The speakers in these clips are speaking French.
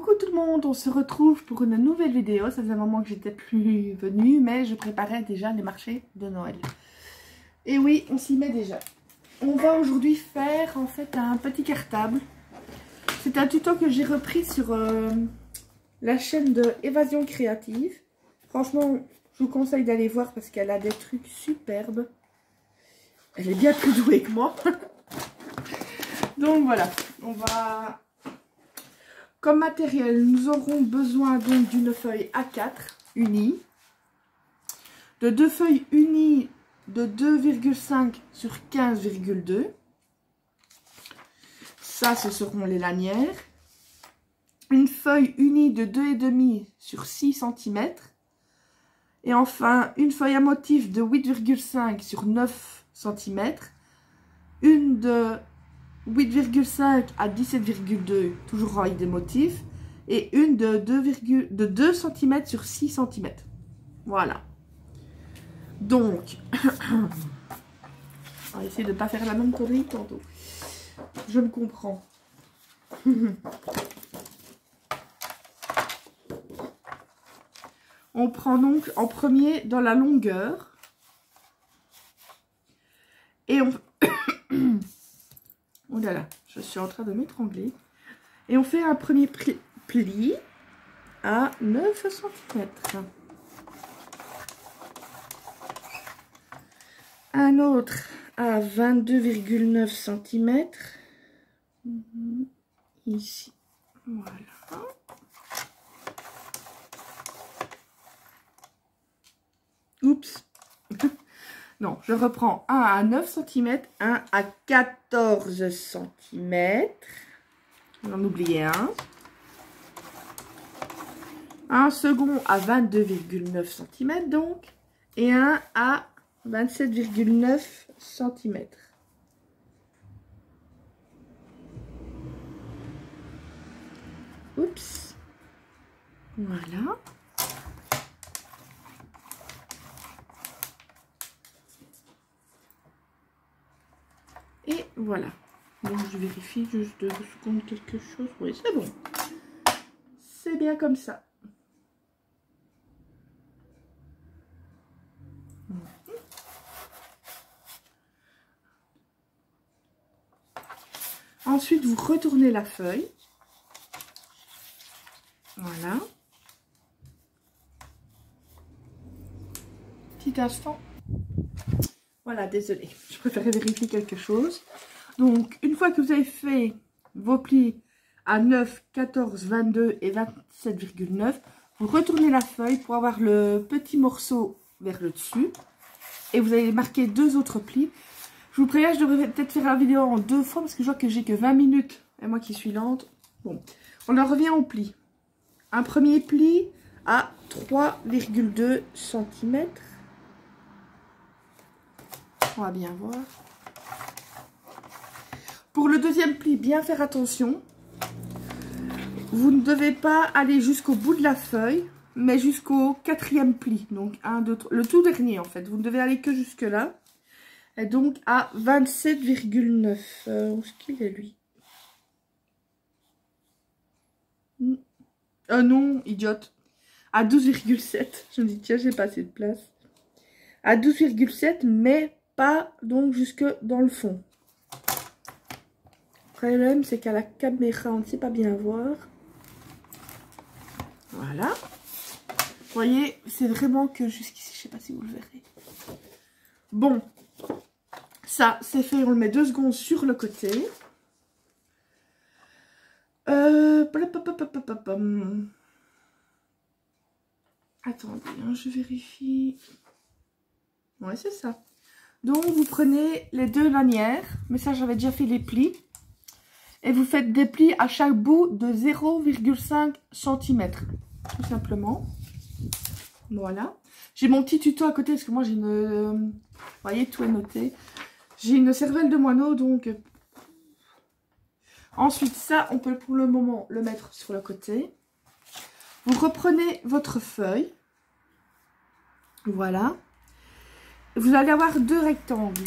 Coucou tout le monde, on se retrouve pour une nouvelle vidéo. Ça faisait un moment que j'étais plus venue, mais je préparais déjà les marchés de Noël. Et oui, on s'y met déjà. On va aujourd'hui faire en fait un petit cartable. C'est un tuto que j'ai repris sur la chaîne de Évasion Créative. Franchement, je vous conseille d'aller voir parce qu'elle a des trucs superbes. Elle est bien plus douée que moi. Donc voilà, on va... Comme matériel, nous aurons besoin donc d'une feuille A4 unie, de deux feuilles unies de 2,5 sur 15,2. Ça, ce seront les lanières. Une feuille unie de 2,5 sur 6 cm. Et enfin, une feuille à motif de 8,5 sur 9 cm. Une de 8,5 à 17,2, toujours avec des motifs. Et une de 2 cm sur 6 cm. Voilà. Donc, on va essayer de ne pas faire la même connerie tantôt. Je me comprends. On prend donc en premier dans la longueur. Et on... Oh là là, je suis en train de m'étrangler. Et on fait un premier pli à 9 cm. Un autre à 22,9 cm. Ici. Voilà. Oups. Non, je reprends un à 9 cm, un à 14 cm. J'en oubliais un. Un second à 22,9 cm donc. Et un à 27,9 cm. Oups. Voilà. Et voilà. Donc je vérifie juste 2 secondes quelque chose. Oui, c'est bon. C'est bien comme ça. Ensuite, vous retournez la feuille. Voilà. Petit instant. Voilà, désolée. Je préférais vérifier quelque chose. Donc, une fois que vous avez fait vos plis à 9, 14, 22 et 27,9, vous retournez la feuille pour avoir le petit morceau vers le dessus. Et vous allez marquer 2 autres plis. Je vous préviens, je devrais peut-être faire la vidéo en 2 fois parce que je vois que j'ai que 20 minutes. Et moi qui suis lente. Bon, on en revient au pli. Un premier pli à 3,2 cm. On va bien voir. Pour le deuxième pli, bien faire attention. Vous ne devez pas aller jusqu'au bout de la feuille, mais jusqu'au 4e pli. Donc, 1, 2, 3, le tout dernier en fait. Vous ne devez aller que jusque là. Et donc, à 27,9. Où est-ce qu'il est lui? Non, idiote. À 12,7. Je me dis, tiens, j'ai pas assez de place. À 12,7, mais pas donc jusque dans le fond. Le problème, c'est qu'à la caméra, on ne sait pas bien voir. Voilà. Vous voyez, c'est vraiment que jusqu'ici, je ne sais pas si vous le verrez. Bon, ça, c'est fait. On le met 2 secondes sur le côté. Attendez, hein, je vérifie. Ouais, c'est ça. Donc, vous prenez les 2 lanières. Mais ça, j'avais déjà fait les plis. Et vous faites des plis à chaque bout de 0,5 cm. Tout simplement. Voilà. J'ai mon petit tuto à côté parce que moi, j'ai une... Vous voyez, tout est noté. J'ai une cervelle de moineau, donc... Ensuite, ça, on peut pour le moment le mettre sur le côté. Vous reprenez votre feuille. Voilà. Vous allez avoir 2 rectangles.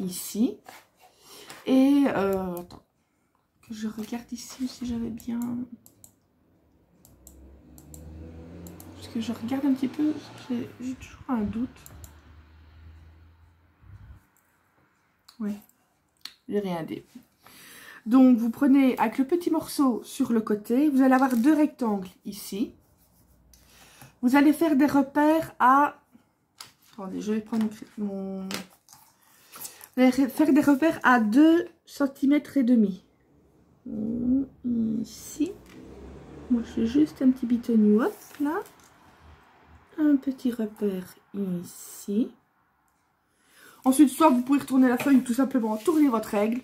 Ici. Et, attends, que je regarde ici si j'avais bien... Parce que je regarde un petit peu, j'ai toujours un doute. Oui, j'ai rien dit. Donc, vous prenez avec le petit morceau sur le côté, vous allez avoir 2 rectangles ici. Vous allez faire des repères à... Attendez, je vais prendre mon... Vous allez faire des repères à 2,5 cm. Ici. Moi, je fais juste un petit bitonneau, hop, là. Un petit repère ici. Ensuite, soit vous pouvez retourner la feuille ou tout simplement tourner votre règle.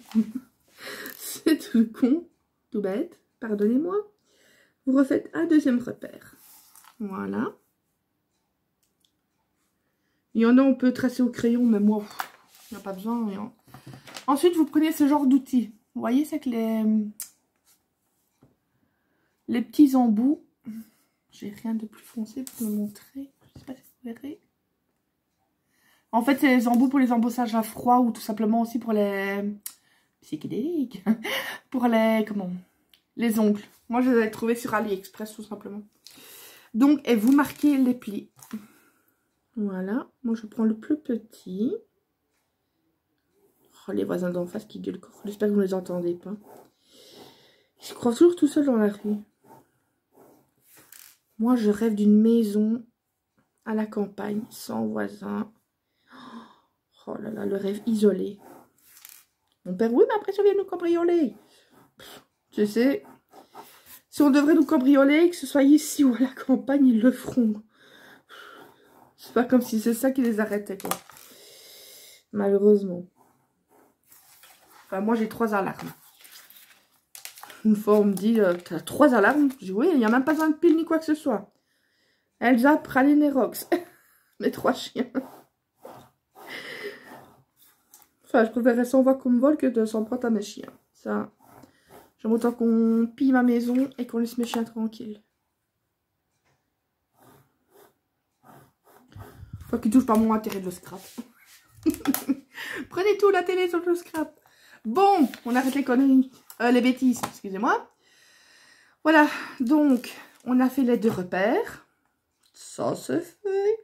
C'est tout con, tout bête, pardonnez-moi. Vous refaites un deuxième repère. Voilà. Il y en a, on peut tracer au crayon, mais moi, il n'y a pas besoin. Rien. Ensuite, vous prenez ce genre d'outil. Vous voyez, c'est que les petits embouts. J'ai rien de plus foncé pour le montrer. Je sais pas si vous verrez. En fait, c'est les embouts pour les embossages à froid ou tout simplement aussi pour les psychédéliques. Pour les, comment, les ongles. Moi, je les ai trouvés sur AliExpress tout simplement. Donc, et vous marquez les plis. Voilà. Moi, je prends le plus petit. Oh, les voisins d'en face qui gueulent. J'espère que vous ne les entendez pas. Ils se croient toujours tout seuls dans la rue. Moi, je rêve d'une maison à la campagne, sans voisins. Oh là là, le rêve isolé. Mon père, oui, mais après, ça vient nous cambrioler. Tu sais, si on devrait nous cambrioler, que ce soit ici ou à la campagne, ils le feront. C'est pas comme si c'est ça qui les arrêtait, quoi. Malheureusement. Enfin, moi, j'ai 3 alarmes. Une fois, on me dit, t'as 3 alarmes? Je dis, oui, il n'y a même pas besoin de pile ni quoi que ce soit. Elsa, Praline et Rox. Mes 3 chiens. Enfin, je préférerais 100 voix qu'on me vole que de s'en prendre à mes chiens. Ça, j'aime autant qu'on pille ma maison et qu'on laisse mes chiens tranquilles. Faut qu'ils touchent pas mon intérêt de le scrap. Prenez tout, la télé sur le scrap. Bon, on arrête les conneries. Les bêtises, excusez-moi. Voilà, donc, on a fait les 2 repères. Ça se fait.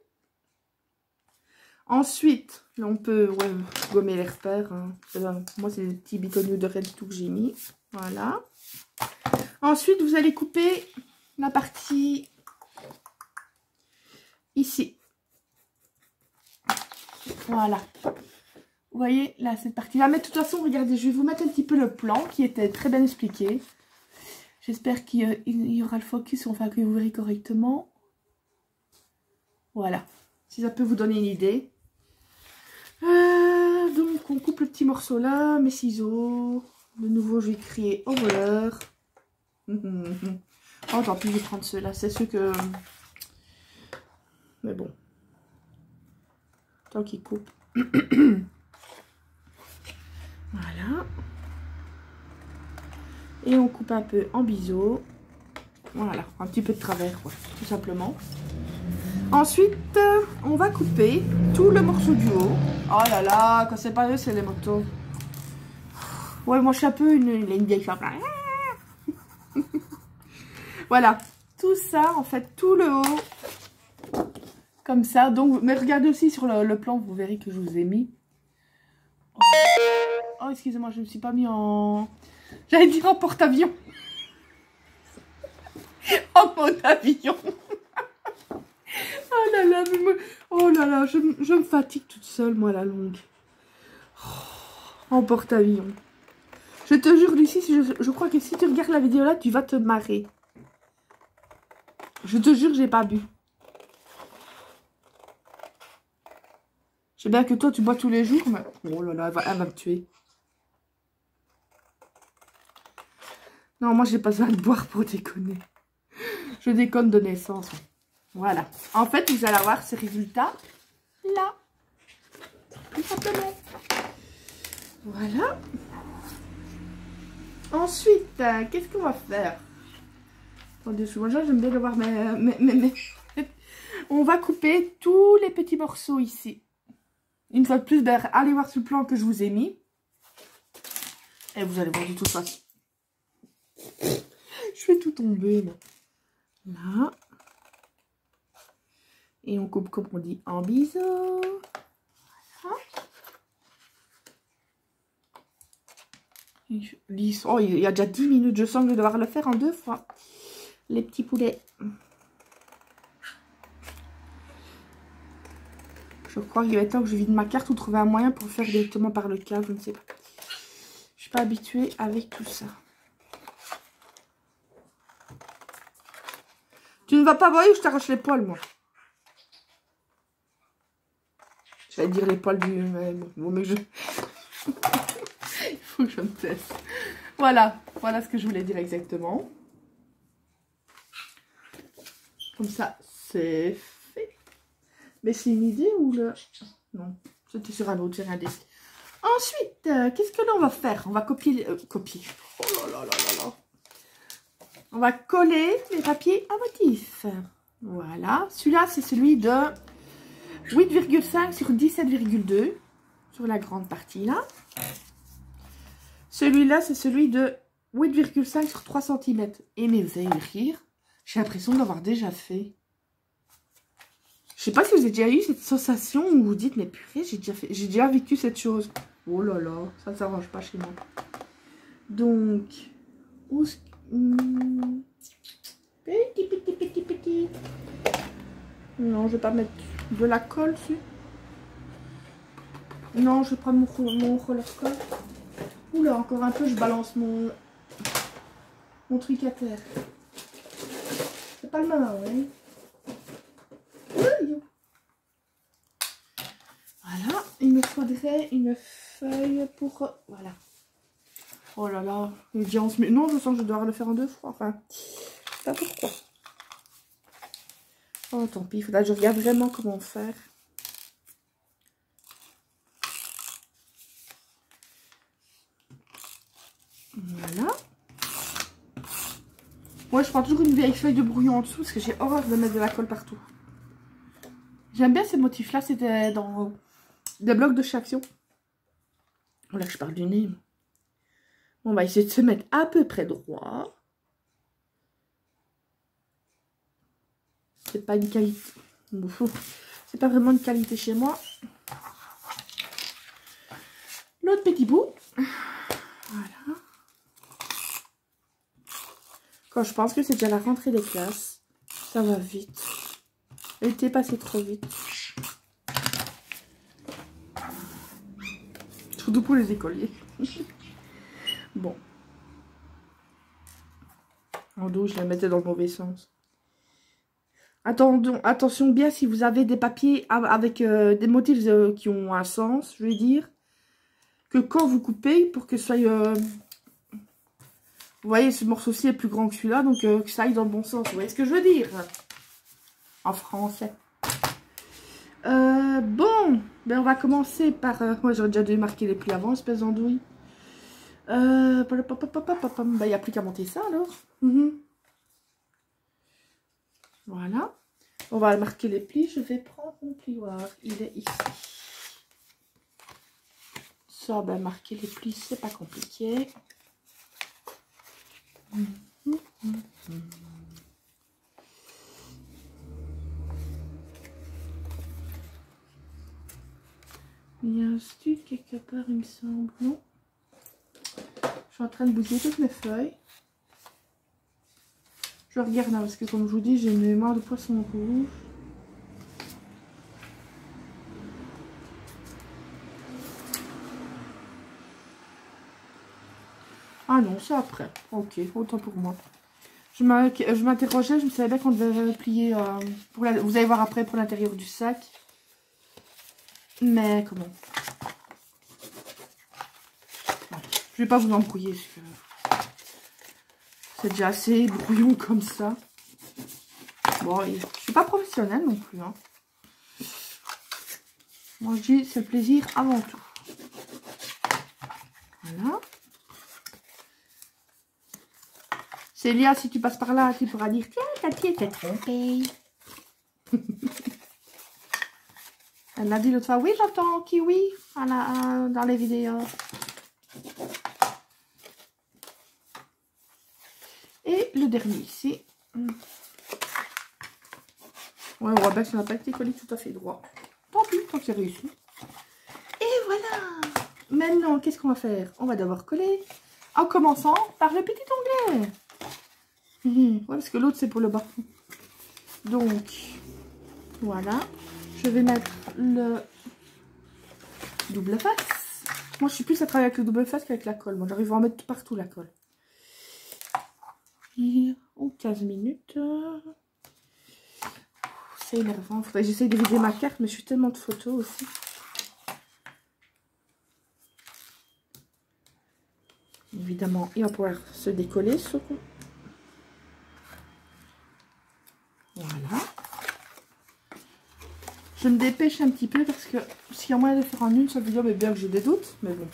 Ensuite, là, on peut gommer les repères. Hein. Moi, c'est des petits bitonneux de red tout que j'ai mis. Voilà. Ensuite, vous allez couper la partie ici. Voilà. Vous voyez, là, cette partie-là. Mais de toute façon, regardez, je vais vous mettre un petit peu le plan qui était très bien expliqué. J'espère qu'il y aura le focus, enfin que vous verrez correctement. Voilà. Si ça peut vous donner une idée. Donc, on coupe le petit morceau là, mes ciseaux. De nouveau, je vais crier au voleur. Oh, tant pis, je vais prendre ceux-là. C'est ceux que... Mais bon. Tant qu'ils coupent. Voilà. Et on coupe un peu en biseau. Voilà, un petit peu de travers, quoi, tout simplement. Ensuite, on va couper tout le morceau du haut. Oh là là, quand c'est pas eux, c'est les motos. Ouais, moi je suis un peu une vieille femme. Voilà, tout ça, en fait, tout le haut. Comme ça. Donc, mais regardez aussi sur le plan, vous verrez que je vous ai mis. Oh, excusez-moi, je ne me suis pas mis en... J'allais dire en porte-avions. En mode avion. Oh là là, mais moi... Oh là là, je me fatigue toute seule, moi, à la longue. Oh, en porte-avions. Je te jure, Lucie, je crois que si tu regardes la vidéo là, tu vas te marrer. Je te jure, j'ai pas bu. Je sais bien que toi, tu bois tous les jours, mais... Oh là là, elle va me tuer. Non, moi, j'ai pas besoin de boire pour déconner. Je déconne de naissance. Voilà. En fait, vous allez avoir ces résultats là. Tout simplement. Voilà. Ensuite, qu'est-ce qu'on va faire? Attendez, souvent, j'aime bien voir mes... On va couper tous les petits morceaux ici. Une fois de plus, allez voir ce plan que je vous ai mis. Et vous allez voir de toute façon. Je fais tout tomber, là. Là. Et on coupe, comme on dit, en biseau. Voilà. Oh, il y a déjà 10 minutes. Je sens que je vais devoir le faire en 2 fois. Les petits poulets. Je crois qu'il va être temps que je vide ma carte ou trouver un moyen pour le faire directement par le câble. Je ne sais pas. Je suis pas habituée avec tout ça. Tu ne vas pas voir où je t'arrache les poils, moi. Je vais dire les poils du... Bon, mais je... Il faut que je me teste. Voilà. Voilà ce que je voulais dire exactement. Comme ça, c'est fait. Mais c'est une idée ou le... Non, c'était sur un autre, j'ai rien dit. Ensuite, qu'est-ce que l'on va faire? On va copier... copier. Oh là là là là là. On va coller les papiers à motif. Voilà. Celui-là, c'est celui de 8,5 sur 17,2. Sur la grande partie, là. Celui-là, c'est celui de 8,5 sur 3 cm. Et mais vous allez rire. J'ai l'impression de l'avoir déjà fait. Je sais pas si vous avez déjà eu cette sensation où vous dites, mais purée, j'ai déjà vécu cette chose. Oh là là, ça ne s'arrange pas chez moi. Donc, petit. Non, je vais pas mettre de la colle dessus. Non, je vais prendre mon roller colle. Oula, encore un peu, je balance mon truc à terre. C'est pas le même, oui. Voilà, il me faudrait une feuille pour... Voilà. Oh là là, l'audience. Mais non, je sens que je dois le faire en 2 fois. Enfin, je sais pas pourquoi. Oh, tant pis, il faudra que je regarde vraiment comment faire. Voilà. Moi, je prends toujours une vieille feuille de brouillon en dessous parce que j'ai horreur de mettre de la colle partout. J'aime bien ces motifs-là, c'était dans des blocs de chez Action. Voilà que je parle du nez. On va essayer de se mettre à peu près droit. C'est pas une qualité. C'est pas vraiment une qualité chez moi. L'autre petit bout. Voilà. Quand je pense que c'est déjà la rentrée des classes, ça va vite. L'été passé trop vite. Surtout pour les écoliers. Bon. En dos, je la mettais dans le mauvais sens. Attention bien si vous avez des papiers avec des motifs qui ont un sens, je veux dire. Que quand vous coupez, pour que ça aille... vous voyez, ce morceau-ci est plus grand que celui-là, donc que ça aille dans le bon sens. Vous voyez ce que je veux dire? En français. Bon, ben on va commencer par... moi, j'aurais déjà dû marquer les plis avant, espèce d'andouille. Ben, il n'y a plus qu'à monter ça, alors. Voilà. On va marquer les plis. Je vais prendre mon plioir. Il est ici. Ça, ben, marquer les plis, c'est pas compliqué. Il y a un stuc quelque part, il me semble. Non. Je suis en train de bousiller toutes mes feuilles. Je regarde là, parce que comme je vous dis, j'ai une mémoire de poisson rouge. Ah non, c'est après. Ok, autant pour moi. Je m'interrogeais, je me savais bien qu'on devait plier... vous allez voir après pour l'intérieur du sac. Mais comment? Bon, je vais pas vous embrouiller. C'est déjà assez brouillon comme ça. Bon, je suis pas professionnelle non plus. Hein. Moi, je dis, c'est le plaisir avant tout. Voilà. Célia, si tu passes par là, tu pourras dire, tiens, ta pied t'es trompée. Elle m'a dit l'autre fois, oui, j'entends kiwi dans les vidéos. Et le dernier ici. Ouais, on voit bien que ça n'a pas été collé tout à fait droit. Tant pis, tant que c'est réussi. Et voilà. Maintenant, qu'est-ce qu'on va faire? On va d'abord coller. En commençant par le petit onglet. Ouais, parce que l'autre, c'est pour le bas. Donc, voilà. Je vais mettre le double face. Moi, je suis plus à travailler avec le double face qu'avec la colle. Moi, j'arrive à en mettre partout la colle. Oh, 15 minutes. C'est énervant. Faudrait que j'essaye de vider ma carte, mais je suis tellement de photos aussi. Évidemment, il va pouvoir se décoller ce coup. Voilà. Je me dépêche un petit peu parce que s'il y a moyen de faire en une seule vidéo, mais bien que j'ai des doutes, mais bon.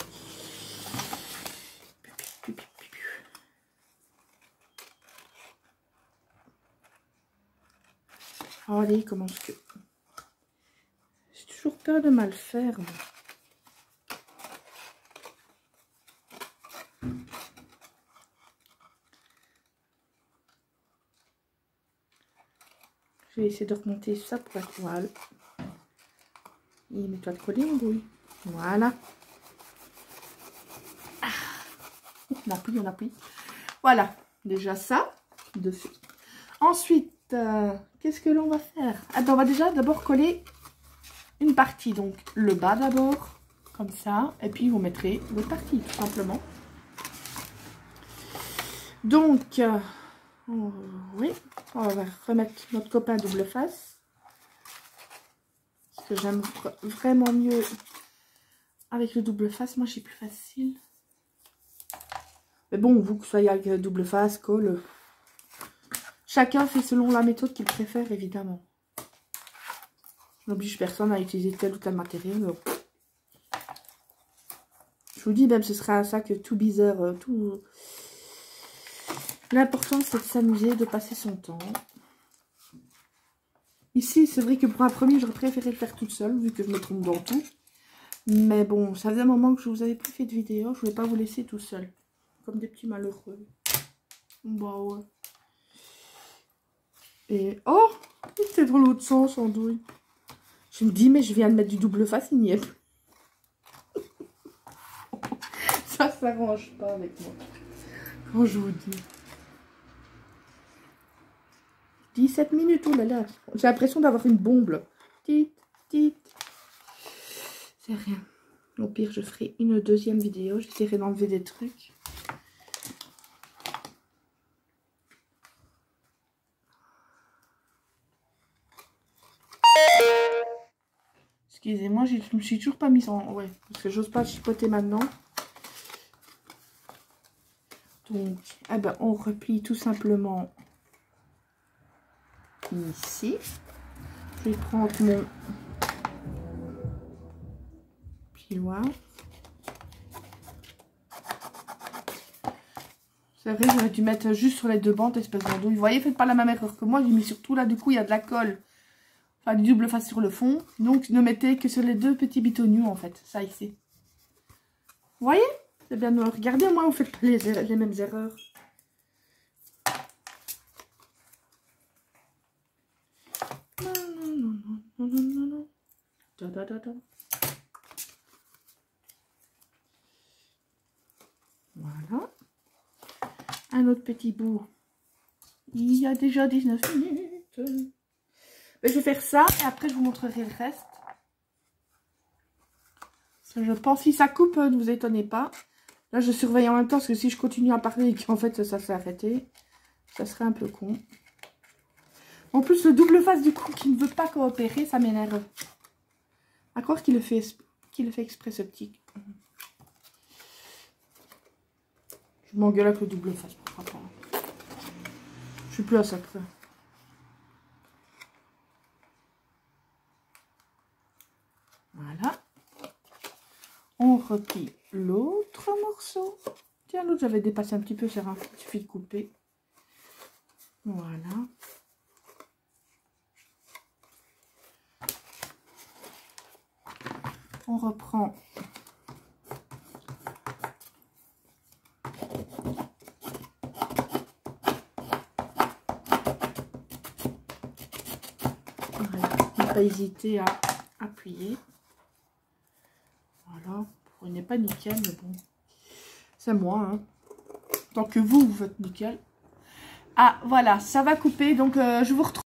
Oh, allez, comment est-ce que... J'ai toujours peur de mal faire. Moi. Je vais essayer de remonter ça pour la toile. Et mets-toi de coller en brouille. Voilà. Ah. On appuie, on appuie. Voilà, déjà ça, dessus. Ensuite, qu'est-ce que l'on va faire? Attends, on va déjà d'abord coller une partie. Donc, le bas d'abord, comme ça. Et puis, vous mettrez l'autre partie, tout simplement. Donc, oui, on va remettre notre copain double face. Parce que j'aime vraiment mieux avec le double face. Moi, c'est plus facile. Mais bon, vous que soyez avec double face, colle... Chacun fait selon la méthode qu'il préfère, évidemment. Je n'oblige personne à utiliser tel ou tel matériel. Mais... Je vous dis, même ce sera un sac tout bizarre, tout... L'important, c'est de s'amuser, de passer son temps. Ici, c'est vrai que pour un premier, j'aurais préféré le faire toute seule, vu que je me trompe dans tout. Mais bon, ça faisait un moment que je vous avais plus fait de vidéo. Je voulais pas vous laisser tout seul. Comme des petits malheureux. Bah ouais. Et oh, c'était dans l'autre sens, andouille. Je me dis, mais je viens de mettre du double face, il n'y est plus. Ça s'arrange pas avec moi. Quand je vous dis. 17 minutes, oh là là. J'ai l'impression d'avoir une bombe. Tite, tite. C'est rien. Au pire, je ferai une deuxième vidéo. J'essaierai d'enlever des trucs. Excusez-moi, je me suis toujours pas mise en... Ouais, parce que j'ose pas chipoter maintenant. Donc, eh ben, on replie tout simplement ici. Je vais prendre mon piloir. C'est vrai, j'aurais dû mettre juste sur les deux bandes, espèce d'andouille. Vous voyez, faites pas la même erreur que moi. J'ai mis surtout là, du coup, il y a de la colle. Enfin, du double face sur le fond. Donc, ne mettez que sur les deux petits bitoniaux, en fait. Ça, ici. Vous voyez? C'est bien noir. Regardez, moi, vous faites pas les mêmes erreurs. Voilà. Un autre petit bout. Il y a déjà 19 minutes. Mais je vais faire ça et après je vous montrerai le reste. Parce que je pense si ça coupe, ne vous étonnez pas. Là je surveille en même temps parce que si je continue à parler et qu'en fait ça s'est arrêté, ça serait un peu con. En plus le double face du coup qui ne veut pas coopérer, ça m'énerve. À croire qu'il le fait exprès ce petit. Je m'engueule avec le double face, pourquoi pas. Je suis plus à ça près. Voilà. On replie l'autre morceau. Tiens, l'autre j'avais dépassé un petit peu, il suffit de couper. Voilà. On reprend pareil. Ne pas hésiter à appuyer. Voilà. On n'est pas nickel, mais bon. C'est moi, hein. Tant que vous faites nickel. Ah, voilà, ça va couper. Donc, je vous retrouve.